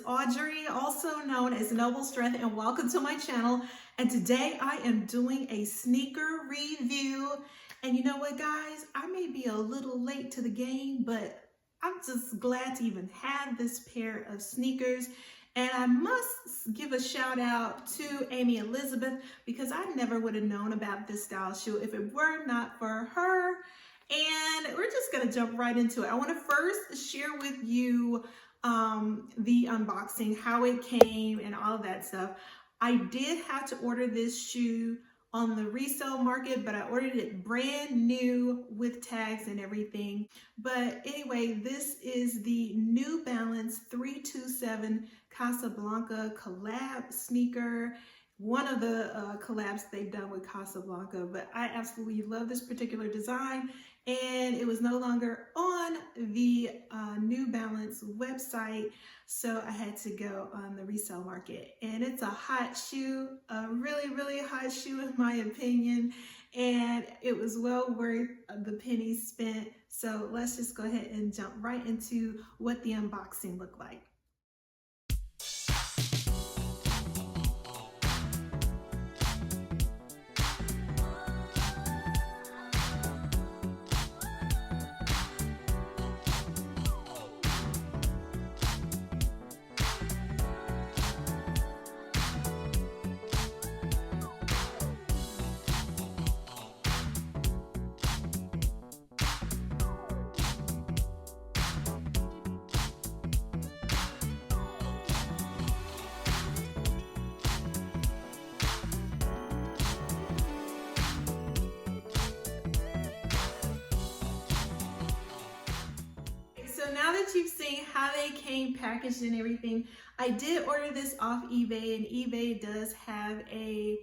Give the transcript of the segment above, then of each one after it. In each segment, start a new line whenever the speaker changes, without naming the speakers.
Audrey, also known as Noble Strength, and welcome to my channel. And today I am doing a sneaker review. And you know what, guys? I may be a little late to the game, but I'm just glad to even have this pair of sneakers. And I must give a shout out to Amy Elizabeth, because I never would have known about this style shoe if it were not for her. And we're just gonna jump right into it. I wanna first share with you the unboxing, how it came and all of that stuff. I did have to order this shoe on the resale market, but I ordered it brand new with tags and everything. But anyway, this is the New Balance 327 Casablanca collab sneaker. One of the collabs they've done with Casablanca, but I absolutely love this particular design, and it was no longer on the New Balance website, so I had to go on the resale market. And it's a hot shoe, a really hot shoe in my opinion, and it was well worth the pennies spent. So let's just go ahead and jump right into what the unboxing looked like. So now that you've seen how they came packaged and everything, I did order this off eBay, and eBay does have a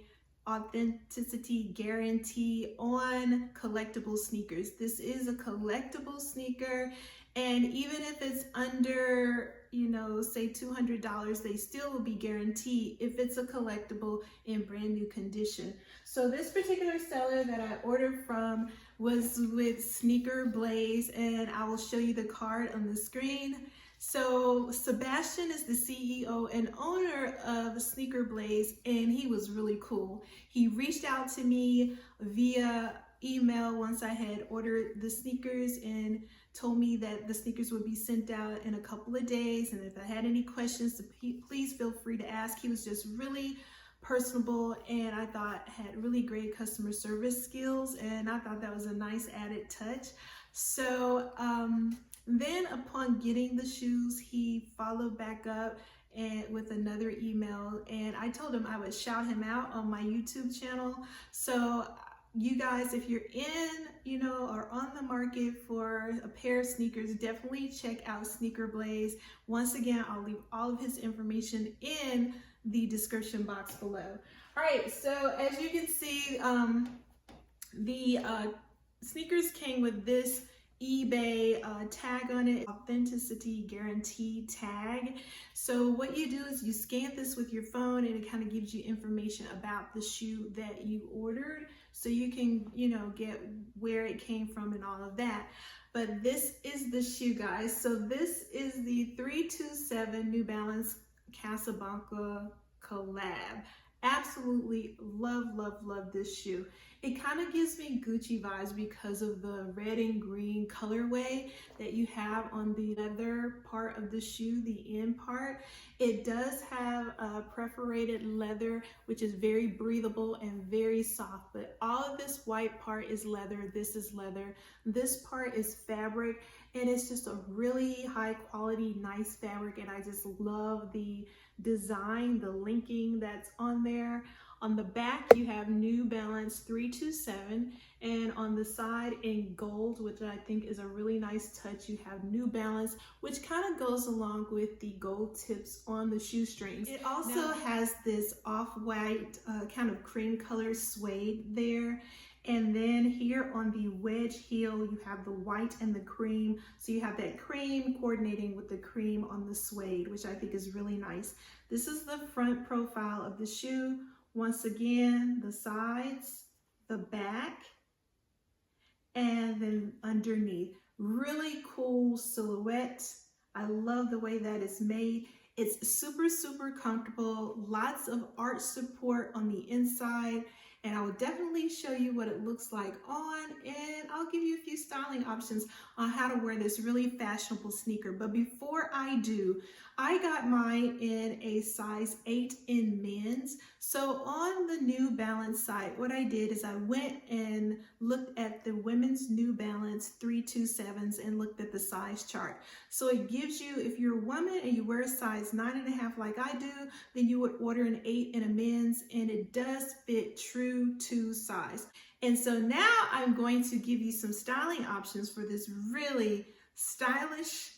authenticity guarantee on collectible sneakers. This is a collectible sneaker, and even if it's under, you know, say $200, they still will be guaranteed if it's a collectible in brand new condition. So this particular seller that I ordered from was with SNKRSBLAZE, and I will show you the card on the screen. So Sebastian is the CEO and owner of SNKRSBLAZE, and he was really cool. He reached out to me via email once I had ordered the sneakers, and told me that the sneakers would be sent out in a couple of days, and if I had any questions, please feel free to ask. He was just really personable, and I thought had really great customer service skills, and I thought that was a nice added touch. So then upon getting the shoes, he followed back up and with another email, and I told him I would shout him out on my YouTube channel. So you guys, if you're in, you know, or on the market for a pair of sneakers, definitely check out SNKRSBLAZE. Once again, I'll leave all of his information in the description box below. All right, so as you can see, the sneakers came with this eBay tag on it, authenticity guarantee tag. So what you do is you scan this with your phone, and it kind of gives you information about the shoe that you ordered, so you can, you know, get where it came from and all of that. But this is the shoe, guys. So this is the 327 New Balance Casablanca collab. Absolutely love this shoe. It kind of gives me Gucci vibes because of the red and green colorway that you have on the leather part of the shoe, the end part. It does have a perforated leather, which is very breathable and very soft, but all of this white part is leather. This is leather. This part is fabric, and it's just a really high quality, nice fabric, and I just love the design, the linking that's on there. On the back, you have New Balance 327, and on the side in gold, which I think is a really nice touch, you have New Balance, which kind of goes along with the gold tips on the shoestrings. It also has this off-white kind of cream color suede there. And then here on the wedge heel, you have the white and the cream. So you have that cream coordinating with the cream on the suede, which I think is really nice. This is the front profile of the shoe. Once again, the sides, the back, and then underneath. Really cool silhouette. I love the way that it's made. It's super, super comfortable, lots of arch support on the inside, and I will definitely show you what it looks like on, and I'll give you a few styling options on how to wear this really fashionable sneaker. But before I do, I got mine in a size 8 in men's. So on the New Balance site, what I did is I went and looked at the women's New Balance 327s and looked at the size chart. So it gives you, if you're a woman and you wear a size 9.5 like I do, then you would order an 8 in a men's, and it does fit true to size. And so now I'm going to give you some styling options for this really stylish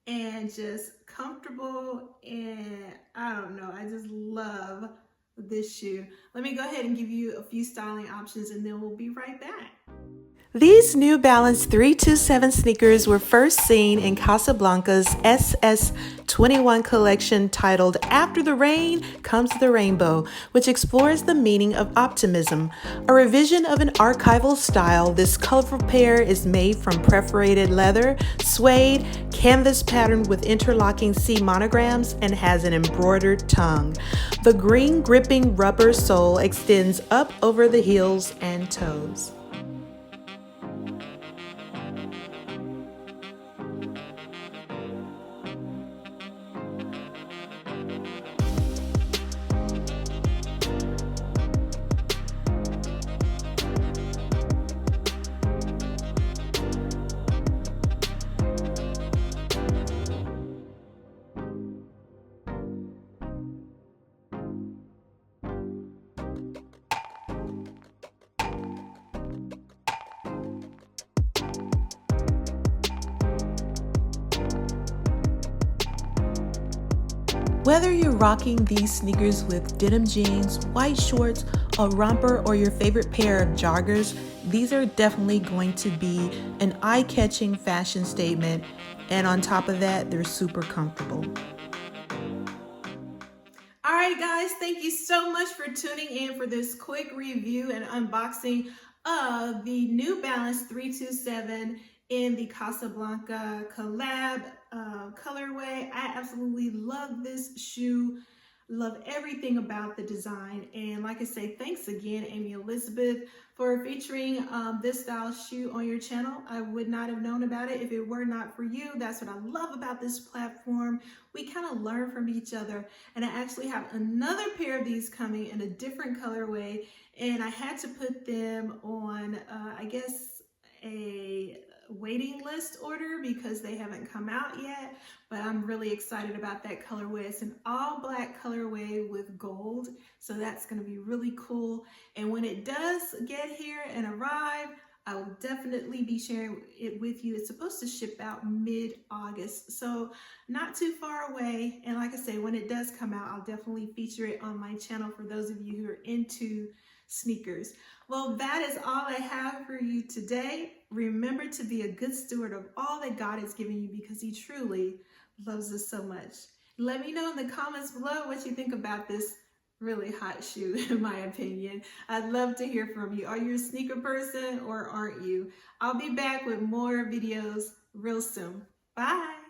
and just comfortable, and I don't know, I just love this shoe. Let me go ahead and give you a few styling options, and then we'll be right back. These New Balance 327 sneakers were first seen in Casablanca's SS21 collection titled After the Rain Comes the Rainbow, which explores the meaning of optimism. A revision of an archival style, this colorful pair is made from perforated leather, suede, canvas patterned with interlocking C monograms, and has an embroidered tongue. The green gripping rubber sole extends up over the heels and toes. Whether you're rocking these sneakers with denim jeans, white shorts, a romper, or your favorite pair of joggers, these are definitely going to be an eye-catching fashion statement, and on top of that, they're super comfortable. All right, guys, thank you so much for tuning in for this quick review and unboxing of the New Balance 327 in the Casablanca collab colorway. I absolutely love this shoe, love everything about the design, and like I say, thanks again, Amy Elizabeth, for featuring this style shoe on your channel. I would not have known about it if it were not for you. That's what I love about this platform. We kind of learn from each other, and I actually have another pair of these coming in a different colorway, and I had to put them on, I guess, a waiting list order because they haven't come out yet, but I'm really excited about that colorway. It's an all black colorway with gold, so that's going to be really cool. And when it does get here and arrive, I will definitely be sharing it with you. It's supposed to ship out mid-August, so not too far away. And like I say, when it does come out, I'll definitely feature it on my channel for those of you who are into sneakers. Well, that is all I have for you today. Remember to be a good steward of all that God has given you, because He truly loves us so much. Let me know in the comments below what you think about this really hot shoe, in my opinion. I'd love to hear from you. Are you a sneaker person or aren't you? I'll be back with more videos real soon. Bye.